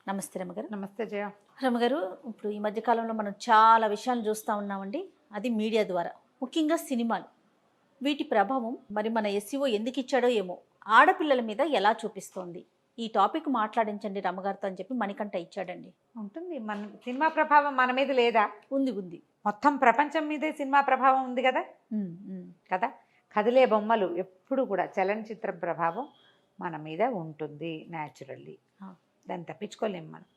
నమస్తే రమగారు. నమస్తే జయ. రమగారు, ఇప్పుడు ఈ మధ్య కాలంలో మనం చాలా విషయాలు చూస్తూ ఉన్నామండి. అది మీడియా ద్వారా, ముఖ్యంగా సినిమాలు. వీటి ప్రభావం మరి మన ఎస్సీఓ ఎందుకు ఇచ్చాడో ఏమో ఆడపిల్లల మీద ఎలా చూపిస్తోంది, ఈ టాపిక్ మాట్లాడించండి రమగారితో అని చెప్పి మణికంఠ ఇచ్చాడండి. ఉంటుంది. మన సినిమా ప్రభావం మన మీద లేదా? ఉంది ఉంది. మొత్తం ప్రపంచం మీదే సినిమా ప్రభావం ఉంది కదా కదా. కదిలే బొమ్మలు ఎప్పుడు కూడా చలనచిత్ర ప్రభావం మన మీద ఉంటుంది న్యాచురల్లీ. దాన్ని తప్పించుకోలేము మనం.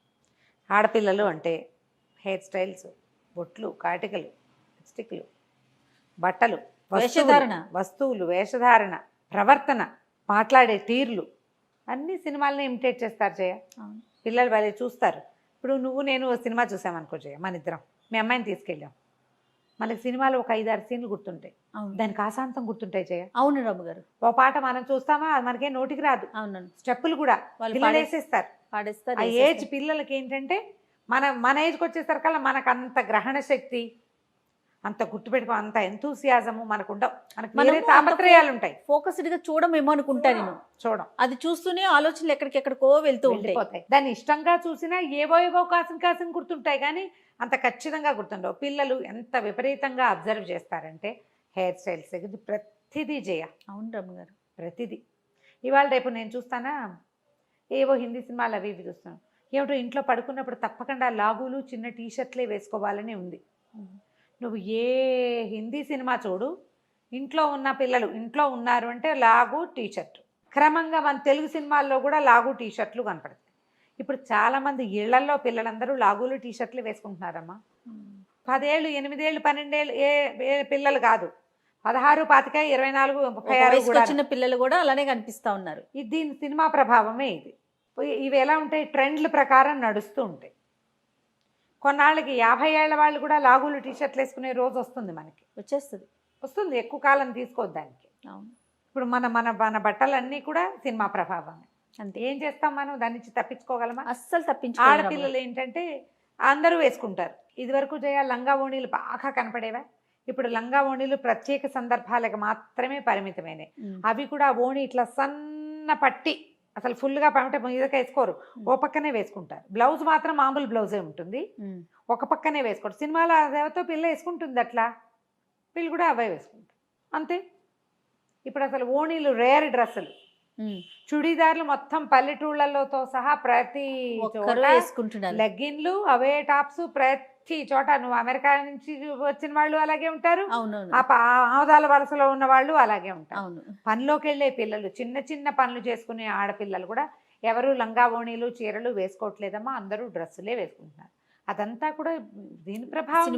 ఆడపిల్లలు అంటే హెయిర్ స్టైల్స్, బొట్లు, కాటికలు, లిప్స్టిక్లు, బట్టలు, వస్తువులు, వేషధారణ, ప్రవర్తన, మాట్లాడే తీర్లు అన్ని సినిమాలని ఇమిటేట్ చేస్తారు జయ. పిల్లలు వాళ్ళే చూస్తారు. ఇప్పుడు నువ్వు నేను సినిమా చూసామనుకో జయ, మన ఇద్దరం మీ అమ్మాయిని తీసుకెళ్ళాం, మనకి సినిమాలో ఒక 5-6 సీన్లు గుర్తుంటాయి, దానికి ఆశాంతం గుర్తుంటాయి జయ. అవును రమగారు. ఓ పాట మనం చూస్తామా, అది మనకే నోటికి రాదు. అవును. స్టెప్పులు కూడా పిల్లలు వేసేస్తారు. ఆ ఏజ్ పిల్లలకి ఏంటంటే మన ఏజ్కి వచ్చేసరికల్లా మనకు అంత గ్రహణ శక్తి, అంత గుర్తుపెట్టుకో, అంత ఎంతూసియాజము మనకు ఉండవు. మనకు తాపత్రయాలు ఉంటాయి. ఫోకస్డ్గా చూడమేమో అనుకుంటా నేను. చూడం, అది చూస్తూనే ఆలోచనలు ఎక్కడికెక్కడికో వెళ్తూ ఉండిపోతాయి. దాన్ని ఇష్టంగా చూసినా ఏవో కాసిన గుర్తుంటాయి, కానీ అంత ఖచ్చితంగా గుర్తుండవు. పిల్లలు ఎంత విపరీతంగా అబ్జర్వ్ చేస్తారంటే హెయిర్ స్టైల్స్ ప్రతిదీ జయ. అవును రమ్మగారు, ప్రతిదీ. ఇవాళ రేపు నేను చూస్తానా, ఏవో హిందీ సినిమాలు అవి ఇవి చూస్తాను. ఏమిటో ఇంట్లో పడుకున్నప్పుడు తప్పకుండా లాగులు, చిన్న టీషర్ట్లే వేసుకోవాలని ఉంది. నువ్వు ఏ హిందీ సినిమా చూడు, ఇంట్లో ఉన్న పిల్లలు ఇంట్లో ఉన్నారు అంటే లాగు, టీషర్ట్. క్రమంగా మన తెలుగు సినిమాల్లో కూడా లాగు, టీషర్ట్లు కనపడతాయి. ఇప్పుడు చాలామంది ఇళ్లల్లో పిల్లలందరూ లాగులు, టీషర్ట్లు వేసుకుంటున్నారమ్మా. 10 ఏళ్ళు, 8 ఏళ్ళు, 12 ఏళ్ళు ఏ పిల్లలు కాదు, 16, 25, 24, 36 చిన్న పిల్లలు కూడా అలానే కనిపిస్తూ ఉన్నారు. దీని సినిమా ప్రభావమే ఇది. ఇవి ఎలా ఉంటాయి, ట్రెండ్ల ప్రకారం నడుస్తూ ఉంటాయి. కొన్నాళ్ళకి 50 ఏళ్ల వాళ్ళు కూడా లాగులు, టీషర్ట్లు వేసుకునే రోజు వస్తుంది, మనకి వస్తుంది. ఎక్కువ కాలం తీసుకోవద్దు దానికి. ఇప్పుడు మన బట్టలన్నీ కూడా సినిమా ప్రభావమే. అంతే. ఏం చేస్తాం మనం, దాని నుంచి తప్పించుకోగలమా? అస్సలు తప్పించు. ఆడపిల్లలు ఏంటంటే అందరూ వేసుకుంటారు. ఇదివరకు జయ లంగా ఓణీలు బాగా కనపడేవా? ఇప్పుడు లంగా ఓణీలు ప్రత్యేక సందర్భాలకు మాత్రమే పరిమితమైనవి. అవి కూడా ఓణి ఇట్లా సన్న పట్టి, అసలు ఫుల్గా పమిట మీదకి వేసుకోరు, ఓ పక్కనే వేసుకుంటారు. బ్లౌజ్ మాత్రం మామూలు బ్లౌజే ఉంటుంది, ఒక పక్కనే వేసుకోరు. సినిమాలో అదేవతో పిల్ల వేసుకుంటుంది, అట్లా వీళ్ళు కూడా అవే వేసుకుంటారు, అంతే. ఇప్పుడు అసలు ఓణీలు రేర్ డ్రెస్సులు, చుడీదార్లు మొత్తం పల్లెటూళ్ళతో సహా ప్రతి వేసుకుంటున్నారు. లెగ్గిన్లు, అవే టాప్స్ ప్రతి చోట. నువ్వు అమెరికా నుంచి వచ్చిన వాళ్ళు అలాగే ఉంటారు, ఆమదాల వలసలో ఉన్న వాళ్ళు అలాగే ఉంటారు. పనిలోకి వెళ్ళే పిల్లలు, చిన్న చిన్న పనులు చేసుకునే ఆడపిల్లలు కూడా ఎవరు లంగా ఓణీలు, చీరలు వేసుకోవట్లేదమ్మా, అందరూ డ్రెస్సులే వేసుకుంటున్నారు. అదంతా కూడా దీని ప్రభావమే,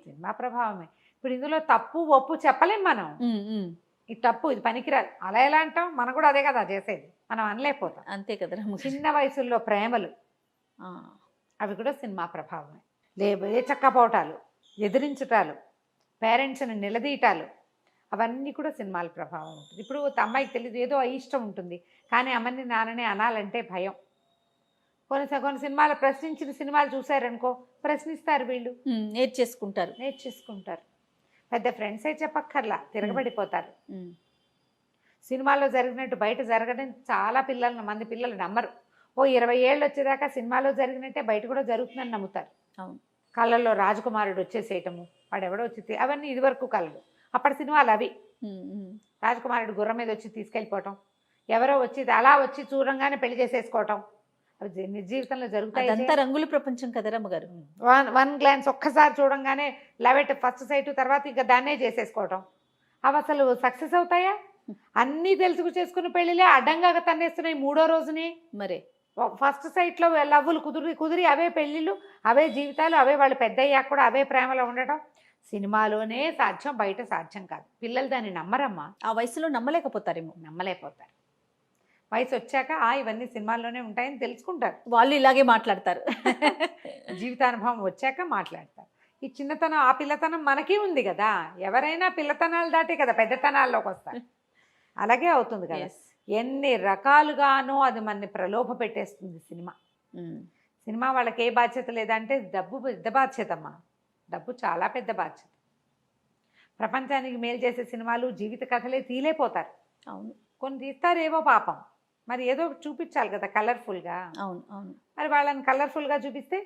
సినిమా ప్రభావమే. ఇప్పుడు ఇందులో తప్పు ఒప్పు చెప్పలేం మనం. ఈ తప్పు, ఇది పనికిరాదు, అలా ఎలా అంటాం? మనం కూడా అదే కదా చేసేది, మనం అనలేకపోతాం, అంతే కదా. చిన్న వయసుల్లో ప్రేమలు, అవి కూడా సినిమా ప్రభావమే. చక్కపోవటాలు, ఎదిరించటాలు, పేరెంట్స్ని నిలదీయటాలు, అవన్నీ కూడా సినిమాల ప్రభావం ఉంటుంది. ఇప్పుడు అమ్మాయికి తెలియదు, ఏదో అయిష్టం ఉంటుంది, కానీ అమ్మని నాన్ననే అనాలంటే భయం. కొన్ని సినిమాలు ప్రశ్నించిన సినిమాలు చూసారనుకో, ప్రశ్నిస్తారు వీళ్ళు, నేర్చేసుకుంటారు. పెద్ద ఫ్రెండ్స్ అయితే చెప్పక్కర్లా, తిరగబడిపోతారు. సినిమాలో జరిగినట్టు బయట జరగడం చాలా మంది పిల్లలు నమ్మరు. ఓ 20 ఏళ్ళు వచ్చేదాకా సినిమాలో జరిగినట్టే బయట కూడా జరుగుతుందని నమ్ముతారు. కళ్ళల్లో రాజకుమారుడు వచ్చేసేయటము, వాడు ఎవడో వచ్చి, అవన్నీ ఇదివరకు కళలు, అప్పటి సినిమాలు అవి. రాజకుమారుడు గుర్రం మీద వచ్చి తీసుకెళ్ళిపోవటం, ఎవరో వచ్చి అలా వచ్చి చూడంగానే పెళ్లి చేసేసుకోవటం, అవి జీవితంలో జరుగుతాయి. అంతా రంగుల ప్రపంచం కదా రమ్మగారు. వన్ గ్లాన్స్ ఒక్కసారి చూడంగానే లవ్ ఫస్ట్ సైట్, తర్వాత ఇంకా దాన్నే చేసేసుకోవటం. అవి అసలు సక్సెస్ అవుతాయా? అన్నీ తెలుసుకు చేసుకుని పెళ్ళిలే అడ్డంగా తన్నేస్తున్నాయి 3వ రోజునే. మరే ఫస్ట్ సైట్లో లవ్వులు కుదిరి అవే పెళ్ళిళ్ళు, అవే జీవితాలు, అవే వాళ్ళు పెద్ద అయ్యాక కూడా అవే ప్రేమలో ఉండటం సినిమాలోనే సాధ్యం, బయట సాధ్యం కాదు. పిల్లలు దాన్ని నమ్మరమ్మా. ఆ వయసులో నమ్మలేకపోతారు. వయసు వచ్చాక ఇవన్నీ సినిమాల్లోనే ఉంటాయని తెలుసుకుంటారు, వాళ్ళు ఇలాగే మాట్లాడతారు. జీవితానుభవం వచ్చాక మాట్లాడతారు. ఈ చిన్నతనం, ఆ పిల్లతనం మనకి ఉంది కదా. ఎవరైనా పిల్లతనాలు దాటే కదా పెద్దతనాల్లోకి వస్తారు. అలాగే అవుతుంది కదా. ఎన్ని రకాలుగానో అది మనని ప్రలోభ పెట్టేస్తుంది సినిమా. వాళ్ళకి ఏ బాధ్యత లేదంటే డబ్బు పెద్ద బాధ్యత అమ్మా. డబ్బు చాలా పెద్ద బాధ్యత. ప్రపంచానికి మేలు చేసే సినిమాలు, జీవిత కథలే తీలేపోతారు. అవును, కొన్ని తీస్తారేవో పాపం, మరి ఏదో ఒకటి చూపించాలి కదా కలర్ఫుల్గా. అవును అవును. మరి వాళ్ళని కలర్ఫుల్గా చూపిస్తే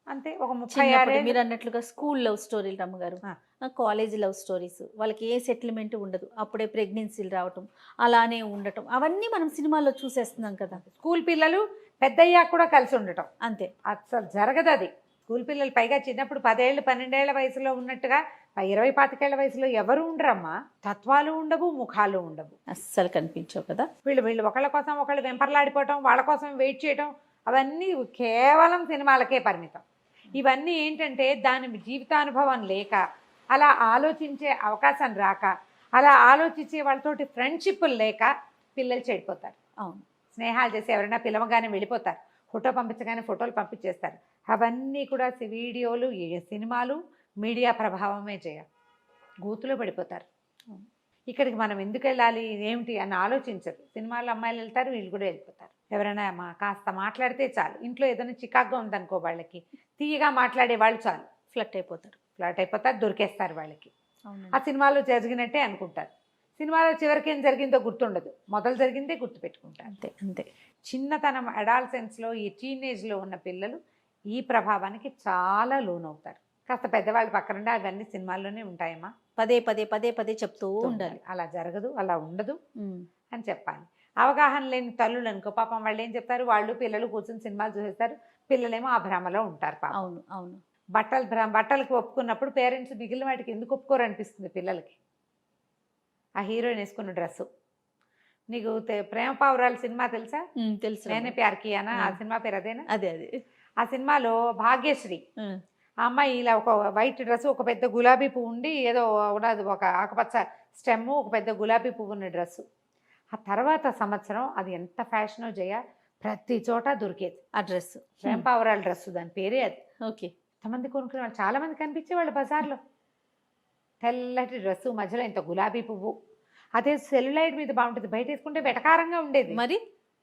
అంతే. ఒక 36 చిన్నప్పుడు ఏళ్ళు. మీరు అన్నట్లుగా స్కూల్ లవ్ స్టోరీలు రమ్మగారు, ఆ. కాలేజీ లవ్ స్టోరీస్, వాళ్ళకి ఏ సెటిల్మెంట్ ఉండదు, అప్పుడే ప్రెగ్నెన్సీలు రావటం, అలానే ఉండటం, అవన్నీ మనం సినిమాల్లో చూసేస్తున్నాం కదా. స్కూల్ పిల్లలు పెద్దయ్యాక కూడా కలిసి ఉండటం అంతే. అసలు జరగదు అది. స్కూల్ పిల్లలు పైగా చిన్నప్పుడు 10 ఏళ్ళు 12 ఏళ్ల వయసులో ఉన్నట్టుగా 20 25 ఏళ్ల వయసులో ఎవరు ఉండరమ్మా. తత్వాలు ఉండవు, ముఖాలు ఉండవు. అస్సలు కనిపించవు కదా. వీళ్ళు ఒకళ్ళ కోసం ఒకళ్ళు వెంపర్లాడిపోవటం, వాళ్ళ కోసం వెయిట్ చేయటం, అవన్నీ కేవలం సినిమాలకే పరిమితం. ఇవన్నీ ఏంటంటే దాని జీవితానుభవం లేక, అలా ఆలోచించే అవకాశం రాక, అలా ఆలోచించే వాళ్ళతోటి ఫ్రెండ్షిప్లు లేక పిల్లలు చెడిపోతారు. అవును. స్నేహాలు చేసి ఎవరైనా పిలవగానే వెళ్ళిపోతారు, ఫోటో పంపించగానే ఫోటోలు పంపించేస్తారు. అవన్నీ కూడా వీడియోలు, సినిమాలు, మీడియా ప్రభావమే చేయాలి. గూతులో పడిపోతారు. ఇక్కడికి మనం ఎందుకు వెళ్ళాలి ఏమిటి అని ఆలోచించరు. సినిమాలో అమ్మాయిలు వెళ్తారు, వీళ్ళు కూడా వెళ్ళిపోతారు. ఎవరైనా కాస్త మాట్లాడితే చాలు, ఇంట్లో ఏదైనా చికాగ్గా ఉందనుకో వాళ్ళకి, తీయగా మాట్లాడే వాళ్ళు చాలు ఫ్లట్ అయిపోతారు, దొరికేస్తారు వాళ్ళకి. ఆ సినిమాలో జరిగినట్టే అనుకుంటారు. సినిమాలో చివరికి ఏం జరిగిందో గుర్తుండదు, మొదలు జరిగిందే గుర్తుపెట్టుకుంటారు. అంతే అంతే. చిన్నతనం అడాల్సెన్స్లో, ఈ టీనేజ్లో ఉన్న పిల్లలు ఈ ప్రభావానికి చాలా లోనవుతారు. కాస్త పెద్దవాళ్ళు పక్కనుండి అవన్నీ సినిమాల్లోనే ఉంటాయమ్మా, పదే పదే పదే పదే చెప్తూ ఉండాలి. అలా జరగదు, అలా ఉండదు అని చెప్పాలి. అవగాహన లేని తల్లులు అనుకో పాపం, వాళ్ళు ఏం చెప్తారు, వాళ్ళు పిల్లలు కూర్చొని సినిమాలు చూసేస్తారు, పిల్లలేమో ఆ భ్రమలో ఉంటారు పాపం. అవును అవును. బట్టలకి ఒప్పుకున్నప్పుడు పేరెంట్స్ మిగిలిన వాటికి ఎందుకు ఒప్పుకోరు అనిపిస్తుంది పిల్లలకి. ఆ హీరోయిన్ వేసుకున్న డ్రెస్సు, నీకు ప్రేమ పావురాలు సినిమా తెలుసా? తెలుసు. నేనే ప్యార్ కియానా, ఆ సినిమా పేరు అదేనా? అదే అదే. ఆ సినిమాలో భాగ్యశ్రీ ఆ అమ్మాయి ఇలా ఒక వైట్ డ్రెస్, ఒక పెద్ద గులాబీ పువ్వు ఉండి, ఏదో ఉన్నది ఒక ఆకుపచ్చ స్టెమ్, ఒక పెద్ద గులాబీ పువ్వు ఉన్న డ్రెస్సు. ఆ తర్వాత సంవత్సరం అది ఎంత ఫ్యాషనో జయ, ప్రతి చోట దొరికేది ఆ డ్రెస్. ప్రేమ పావురాల డ్రెస్సు, దాని పేరే అది. ఓకే. ఎంతమంది కొనుక్కునే వాళ్ళు, చాలా మంది కనిపించేవాళ్ళు బజార్లో. తెల్లటి డ్రెస్సు, మధ్యలో ఇంత గులాబీ పువ్వు. అదే సెల్యులైట్ మీద బాగుంటుంది, బయట వేసుకుంటే వెటకారంగా ఉండేది మరి,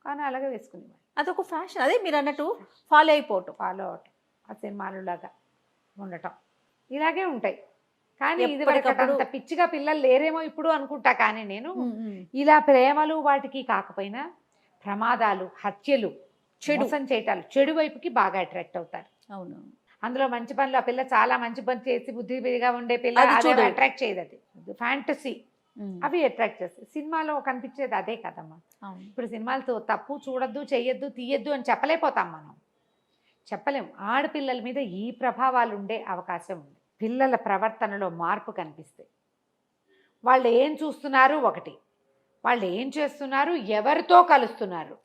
కానీ అలాగే వేసుకునేవాళ్ళు. అదొక ఫ్యాషన్. అదే మీరు అన్నట్టు ఫాలో అవటం ఆ సినిమాలులాగా ఉండటం ఇలాగే ఉంటాయి. కానీ ఇది ఎప్పటికప్పుడు అంత పిచ్చిగా పిల్లలు లేరేమో ఇప్పుడు అనుకుంటా. కానీ నేను ఇలా ప్రేమలు వాటికి కాకపోయినా ప్రమాదాలు, హత్యలు, మోసం చేయటాలు, చెడు వైపుకి బాగా అట్రాక్ట్ అవుతారు. అవును. అందులో మంచి పనులు, ఆ పిల్ల చాలా మంచి పని చేసి బుద్ధిగా ఉండే పిల్ల అట్రాక్ట్ చేయదు, అది ఫ్యాంటసీ, అవి అట్రాక్ట్ చేస్తాయి. సినిమాలో కనిపించేది అదే కదమ్మా. ఇప్పుడు సినిమాలతో తప్పు చూడొద్దు, చెయ్యొద్దు, తీయొద్దు అని చెప్పలేకపోతాం మనం, చెప్పలేం. ఆడపిల్లల మీద ఈ ప్రభావాలు ఉండే అవకాశం ఉంది. పిల్లల ప్రవర్తనలో మార్పు కనిపిస్తే వాళ్ళు ఏం చూస్తున్నారు, ఒకటి వాళ్ళు ఏం చేస్తున్నారు, ఎవరితో కలుస్తున్నారు,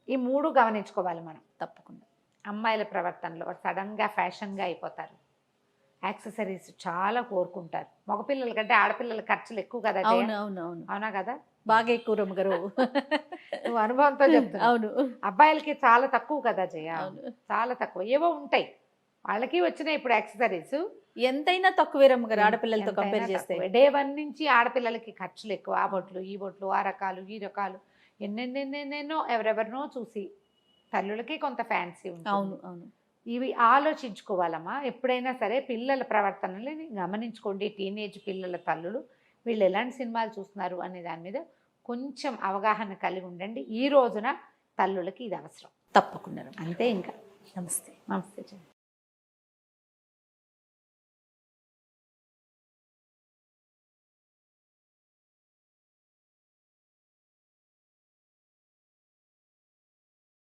ఈ 3 గమనించుకోవాలి మనం తప్పకుండా. అమ్మాయిల ప్రవర్తనలో సడన్గా ఫ్యాషన్గా అయిపోతారు, యాక్సెసరీస్ చాలా కోరుకుంటారు. మగపిల్లల కంటే ఆడపిల్లల ఖర్చులు ఎక్కువ కదా. అవునా కదా, బాగా ఎక్కువ రమ్మగారు, నువ్వు అనుభవంతో చెప్తున్నావు. అవును. అబ్బాయిలకి చాలా తక్కువ కదా జయ, చాలా తక్కువ. ఏవో ఉంటాయి వాళ్ళకి వచ్చినాయి ఇప్పుడు యాక్సెసరీస్, ఎంతైనా తక్కువే రమ్మగారు ఆడపిల్లలతో కంపేర్ చేస్తే. డే 1 నుంచి ఆడపిల్లలకి ఖర్చులు ఎక్కువ. ఆ బొట్లు, ఈ బొట్లు, ఆ రకాలు, ఈ రకాలు, ఎన్నెన్నెన్నెన్నెన్నో ఎవరెవరినో చూసి తల్లులకి కొంత ఫ్యాన్సీ ఉంటుంది. అవును అవును. ఇవి ఆలోచించుకోవాలమ్మా. ఎప్పుడైనా సరే పిల్లల ప్రవర్తనని గమనించుకోండి. టీనేజ్ పిల్లల తల్లులు వీళ్ళు ఎలాంటి సినిమాలు చూస్తున్నారు అనే దాని మీద కొంచెం అవగాహన కలిగి ఉండండి. ఈ రోజున తల్లులకి ఇది అవసరం తప్పకుండా. అంతే. ఇంకా నమస్తే. నమస్తే.